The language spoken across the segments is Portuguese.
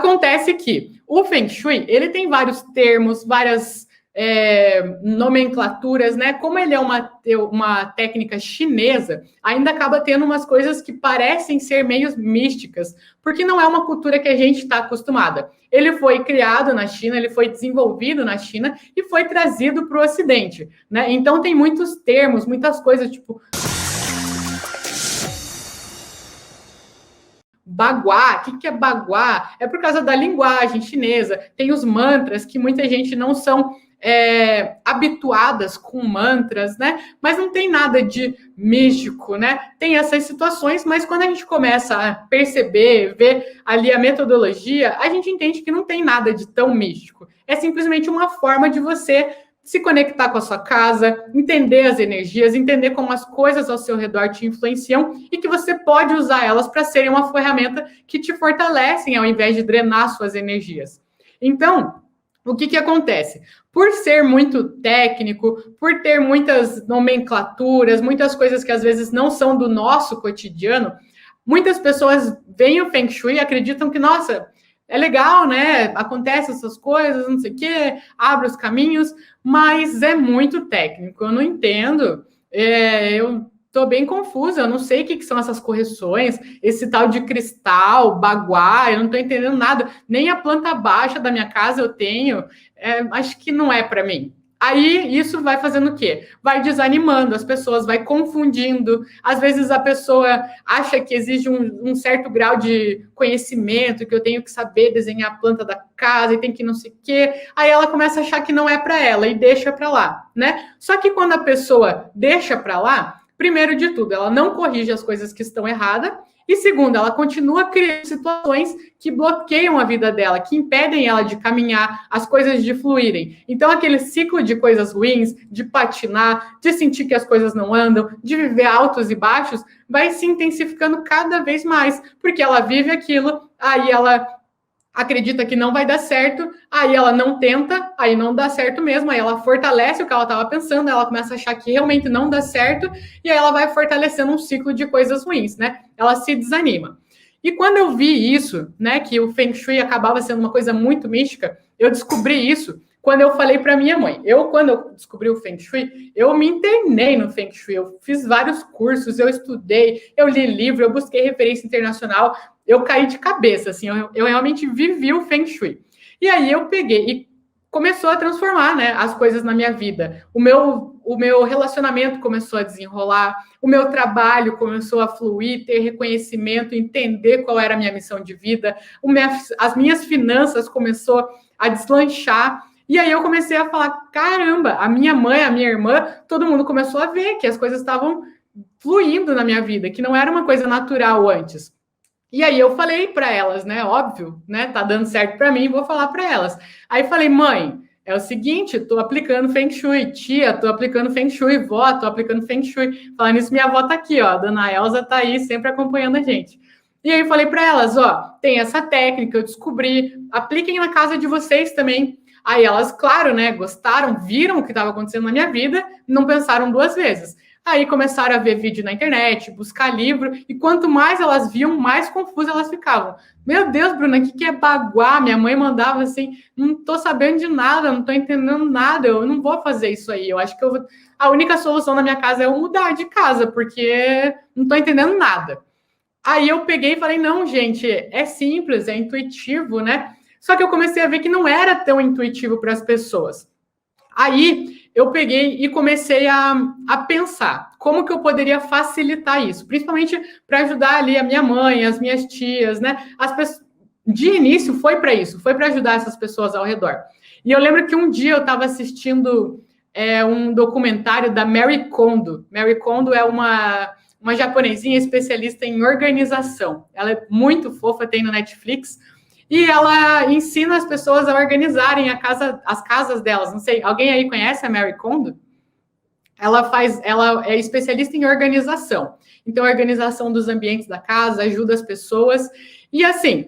Acontece que o Feng Shui, ele tem vários termos, várias nomenclaturas, né? Como ele é uma técnica chinesa, ainda acaba tendo umas coisas que parecem ser meio místicas, porque não é uma cultura que a gente está acostumada. Ele foi criado na China, ele foi desenvolvido na China e foi trazido para o Ocidente, né? Então tem muitos termos, muitas coisas, tipo Baguá. O que é baguá? É por causa da linguagem chinesa. Tem os mantras, que muita gente não são habituadas com mantras, né? Mas não tem nada de místico, né? Tem essas situações, mas quando a gente começa a perceber, ver ali a metodologia, a gente entende que não tem nada de tão místico. É simplesmente uma forma de você se conectar com a sua casa, entender as energias, entender como as coisas ao seu redor te influenciam e que você pode usar elas para serem uma ferramenta que te fortalecem ao invés de drenar suas energias. Então, o que acontece? Por ser muito técnico, por ter muitas nomenclaturas, muitas coisas que às vezes não são do nosso cotidiano, muitas pessoas veem o Feng Shui e acreditam que, nossa, é legal, né? Acontece essas coisas, não sei o quê, abre os caminhos, mas é muito técnico. Eu não entendo. Eu estou bem confusa, eu não sei o que são essas correções, esse tal de cristal, baguá, eu não estou entendendo nada. Nem a planta baixa da minha casa eu tenho. Acho que não é para mim. Aí isso vai fazendo o quê? Vai desanimando as pessoas, vai confundindo. Às vezes a pessoa acha que exige um certo grau de conhecimento, que eu tenho que saber desenhar a planta da casa e tem que não sei o quê. Aí ela começa a achar que não é para ela e deixa para lá, né? Só que quando a pessoa deixa para lá, primeiro de tudo, ela não corrige as coisas que estão erradas. E segundo, ela continua criando situações que bloqueiam a vida dela, que impedem ela de caminhar, as coisas de fluírem. Então, aquele ciclo de coisas ruins, de patinar, de sentir que as coisas não andam, de viver altos e baixos, vai se intensificando cada vez mais, porque ela vive aquilo, aí ela acredita que não vai dar certo, aí ela não tenta, aí não dá certo mesmo, aí ela fortalece o que ela estava pensando, ela começa a achar que realmente não dá certo, e aí ela vai fortalecendo um ciclo de coisas ruins, né? Ela se desanima. E quando eu vi isso, né, que o Feng Shui acabava sendo uma coisa muito mística, eu descobri isso quando eu falei para minha mãe. Quando eu descobri o Feng Shui, eu me internei no Feng Shui, eu fiz vários cursos, eu estudei, eu li livro, eu busquei referência internacional, eu caí de cabeça, assim, eu realmente vivi o Feng Shui. E aí eu peguei e começou a transformar, né, as coisas na minha vida. O meu relacionamento começou a desenrolar, o meu trabalho começou a fluir, ter reconhecimento, entender qual era a minha missão de vida, as minhas finanças começou a deslanchar. E aí eu comecei a falar, caramba, a minha mãe, a minha irmã, todo mundo começou a ver que as coisas estavam fluindo na minha vida, que não era uma coisa natural antes. E aí eu falei para elas, né? Óbvio, né? Tá dando certo para mim, vou falar para elas. Aí falei, mãe, é o seguinte, tô aplicando Feng Shui, tia, tô aplicando Feng Shui, vó, tô aplicando Feng Shui. Falando isso, minha avó tá aqui, ó, a dona Elza tá aí sempre acompanhando a gente. E aí eu falei para elas, ó, tem essa técnica, eu descobri, apliquem na casa de vocês também. Aí elas, claro, né, gostaram, viram o que estava acontecendo na minha vida, não pensaram duas vezes. Aí começaram a ver vídeo na internet, buscar livro, e quanto mais elas viam, mais confusas elas ficavam. Meu Deus, Bruna, o que é baguá? Minha mãe mandava assim, não tô sabendo de nada, não tô entendendo nada, eu não vou fazer isso aí. Eu acho que a única solução na minha casa é eu mudar de casa, porque não tô entendendo nada. Aí eu peguei e falei, não, gente, é simples, é intuitivo, né? Só que eu comecei a ver que não era tão intuitivo para as pessoas. Aí eu peguei e comecei a pensar como que eu poderia facilitar isso, principalmente para ajudar ali a minha mãe, as minhas tias, né? As pessoas, de início foi para isso, foi para ajudar essas pessoas ao redor. E eu lembro que um dia eu estava assistindo um documentário da Marie Kondo. Marie Kondo é uma japonesinha especialista em organização. Ela é muito fofa, tem no Netflix. E ela ensina as pessoas a organizarem as casas delas. Não sei, alguém aí conhece a Marie Kondo? Ela é especialista em organização. Então, a organização dos ambientes da casa ajuda as pessoas. E assim,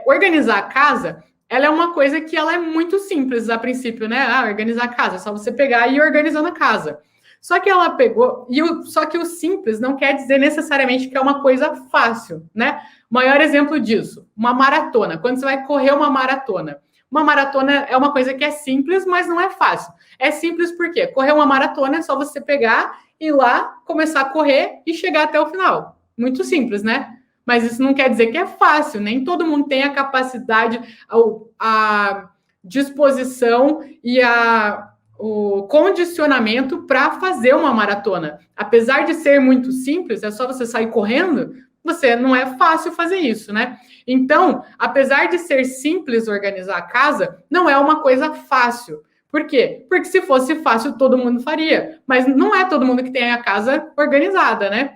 organizar a casa, ela é uma coisa que ela é muito simples a princípio, né? Organizar a casa, é só você pegar e ir organizando a casa. Só que ela pegou, só que o simples não quer dizer necessariamente que é uma coisa fácil, né? O maior exemplo disso, uma maratona. Quando você vai correr uma maratona é uma coisa que é simples, mas não é fácil. É simples porque correr uma maratona é só você pegar, ir lá, começar a correr e chegar até o final. Muito simples, né? Mas isso não quer dizer que é fácil. Nem todo mundo tem a capacidade, a disposição e o condicionamento para fazer uma maratona. Apesar de ser muito simples, é só você sair correndo, não é fácil fazer isso, né? Então, apesar de ser simples organizar a casa, não é uma coisa fácil. Por quê? Porque se fosse fácil, todo mundo faria. Mas não é todo mundo que tem a casa organizada, né?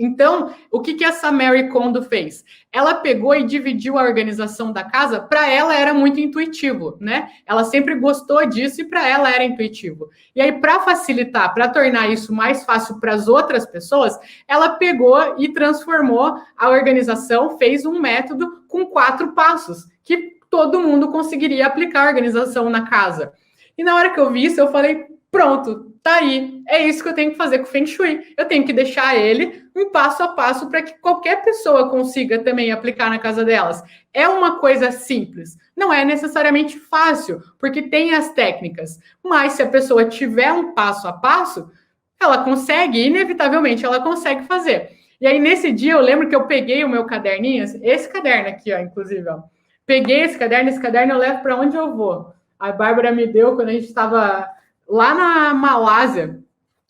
Então, o que essa Mary Kondo fez? Ela pegou e dividiu a organização da casa, para ela era muito intuitivo, né? Ela sempre gostou disso e para ela era intuitivo. E aí, para facilitar, para tornar isso mais fácil para as outras pessoas, ela pegou e transformou a organização, fez um método com 4 passos, que todo mundo conseguiria aplicar a organização na casa. E na hora que eu vi isso, eu falei, pronto, tá aí. É isso que eu tenho que fazer com o Feng Shui. Eu tenho que deixar ele um passo a passo para que qualquer pessoa consiga também aplicar na casa delas. É uma coisa simples. Não é necessariamente fácil, porque tem as técnicas. Mas se a pessoa tiver um passo a passo, ela consegue, inevitavelmente, ela consegue fazer. E aí, nesse dia, eu lembro que eu peguei o meu caderninho, esse caderno aqui, ó, inclusive, ó. Peguei esse caderno eu levo para onde eu vou. A Bárbara me deu quando a gente estava lá na Malásia,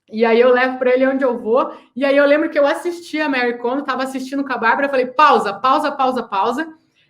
e aí eu levo para ele onde eu vou, e aí eu lembro que eu assisti a Mary Kondo, estava assistindo com a Bárbara, falei, pausa,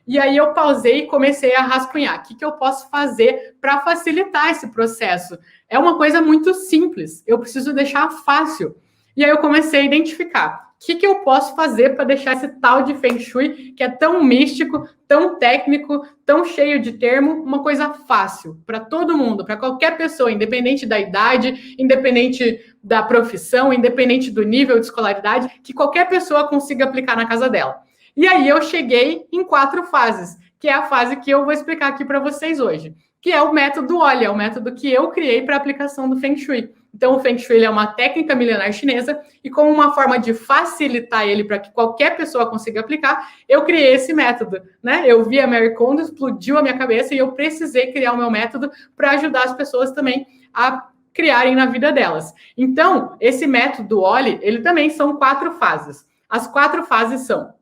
e aí eu pausei e comecei a rascunhar. O que eu posso fazer para facilitar esse processo? É uma coisa muito simples, eu preciso deixar fácil. E aí eu comecei a identificar. O que eu posso fazer para deixar esse tal de Feng Shui, que é tão místico, tão técnico, tão cheio de termo, uma coisa fácil para todo mundo, para qualquer pessoa, independente da idade, independente da profissão, independente do nível de escolaridade, que qualquer pessoa consiga aplicar na casa dela. E aí eu cheguei em 4 fases, que é a fase que eu vou explicar aqui para vocês hoje, que é o método Oli, é o método que eu criei para a aplicação do Feng Shui. Então, o Feng Shui é uma técnica milenar chinesa e como uma forma de facilitar ele para que qualquer pessoa consiga aplicar, eu criei esse método, né? Eu vi a Mary Kondo, explodiu a minha cabeça e eu precisei criar o meu método para ajudar as pessoas também a criarem na vida delas. Então, esse método Oli, ele também são 4 fases. As 4 fases são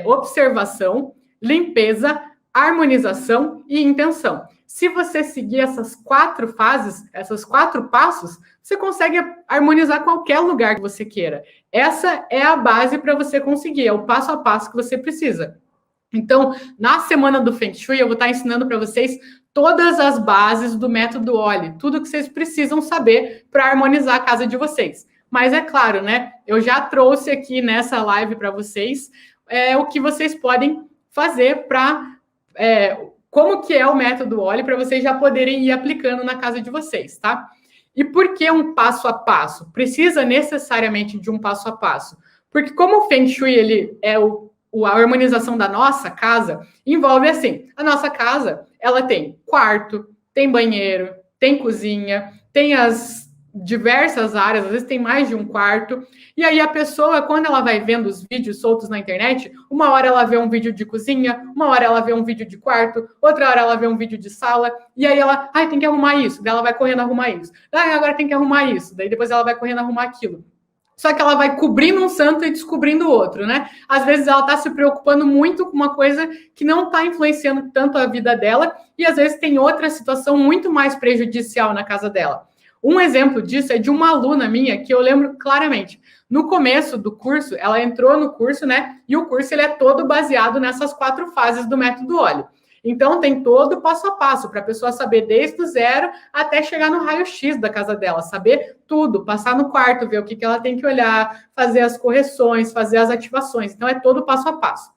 observação, limpeza, harmonização e intenção. Se você seguir essas 4 fases, esses 4 passos, você consegue harmonizar qualquer lugar que você queira. Essa é a base para você conseguir, é o passo a passo que você precisa. Então, na semana do Feng Shui, eu vou estar ensinando para vocês todas as bases do método Oli, tudo que vocês precisam saber para harmonizar a casa de vocês. Mas é claro, né? Eu já trouxe aqui nessa live para vocês o que vocês podem fazer para... como que é o método Oli para vocês já poderem ir aplicando na casa de vocês, tá? E por que um passo a passo? Precisa necessariamente de um passo a passo. Porque como o Feng Shui ele é a harmonização da nossa casa, envolve assim, a nossa casa, ela tem quarto, tem banheiro, tem cozinha, tem as diversas áreas, às vezes tem mais de um quarto, e aí a pessoa, quando ela vai vendo os vídeos soltos na internet, uma hora ela vê um vídeo de cozinha, uma hora ela vê um vídeo de quarto, outra hora ela vê um vídeo de sala, e aí ela, tem que arrumar isso, daí ela vai correndo arrumar isso, agora tem que arrumar isso, daí depois ela vai correndo arrumar aquilo. Só que ela vai cobrindo um santo e descobrindo o outro, né? Às vezes ela está se preocupando muito com uma coisa que não está influenciando tanto a vida dela, e às vezes tem outra situação muito mais prejudicial na casa dela. Um exemplo disso é de uma aluna minha que eu lembro claramente. No começo do curso, ela entrou no curso, né? E o curso ele é todo baseado nessas 4 fases do método Oli. Então, tem todo o passo a passo para a pessoa saber desde o 0 até chegar no raio-x da casa dela, saber tudo, passar no quarto, ver o que ela tem que olhar, fazer as correções, fazer as ativações. Então, é todo passo a passo.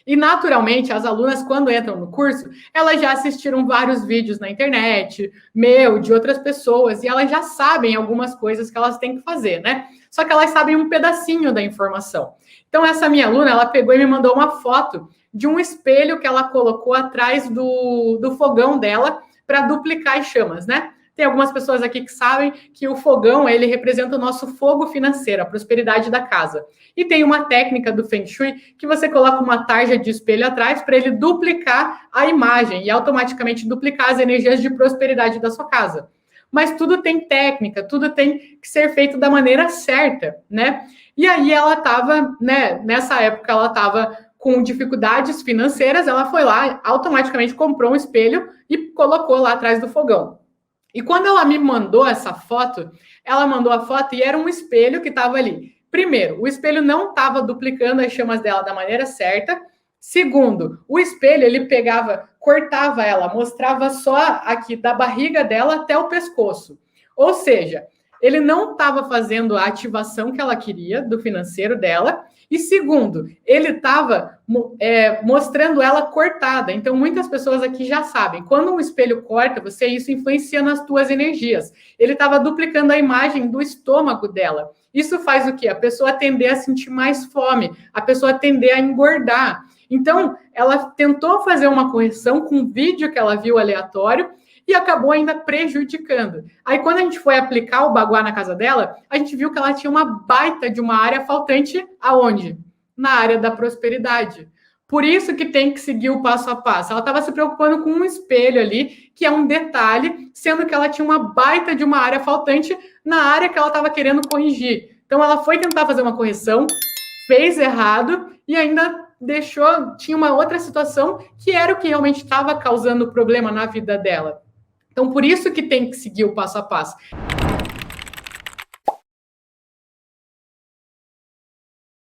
E, naturalmente, as alunas, quando entram no curso, elas já assistiram vários vídeos na internet, de outras pessoas, e elas já sabem algumas coisas que elas têm que fazer, né? Só que elas sabem um pedacinho da informação. Então, essa minha aluna, ela pegou e me mandou uma foto de um espelho que ela colocou atrás do fogão dela para duplicar as chamas, né? Tem algumas pessoas aqui que sabem que o fogão, ele representa o nosso fogo financeiro, a prosperidade da casa. E tem uma técnica do Feng Shui que você coloca uma tarja de espelho atrás para ele duplicar a imagem e automaticamente duplicar as energias de prosperidade da sua casa. Mas tudo tem técnica, tudo tem que ser feito da maneira certa, né? E aí ela estava, né, nessa época ela estava com dificuldades financeiras, ela foi lá, automaticamente comprou um espelho e colocou lá atrás do fogão. E quando ela me mandou essa foto, ela mandou a foto e era um espelho que estava ali. Primeiro, o espelho não estava duplicando as chamas dela da maneira certa. Segundo, o espelho, ele pegava, cortava ela, mostrava só aqui da barriga dela até o pescoço. Ou seja, ele não estava fazendo a ativação que ela queria do financeiro dela. E segundo, ele estava mostrando ela cortada. Então, muitas pessoas aqui já sabem, quando um espelho corta você, isso influencia nas tuas energias. Ele estava duplicando a imagem do estômago dela. Isso faz o quê? A pessoa tender a sentir mais fome, a pessoa tender a engordar. Então, ela tentou fazer uma correção com um vídeo que ela viu aleatório e acabou ainda prejudicando. Aí, quando a gente foi aplicar o baguá na casa dela, a gente viu que ela tinha uma baita de uma área faltante aonde? Na área da prosperidade. Por isso que tem que seguir o passo a passo. Ela estava se preocupando com um espelho ali, que é um detalhe, sendo que ela tinha uma baita de uma área faltante na área que ela estava querendo corrigir. Então, ela foi tentar fazer uma correção, fez errado e ainda tinha uma outra situação que era o que realmente estava causando problema na vida dela. Então, por isso que tem que seguir o passo a passo.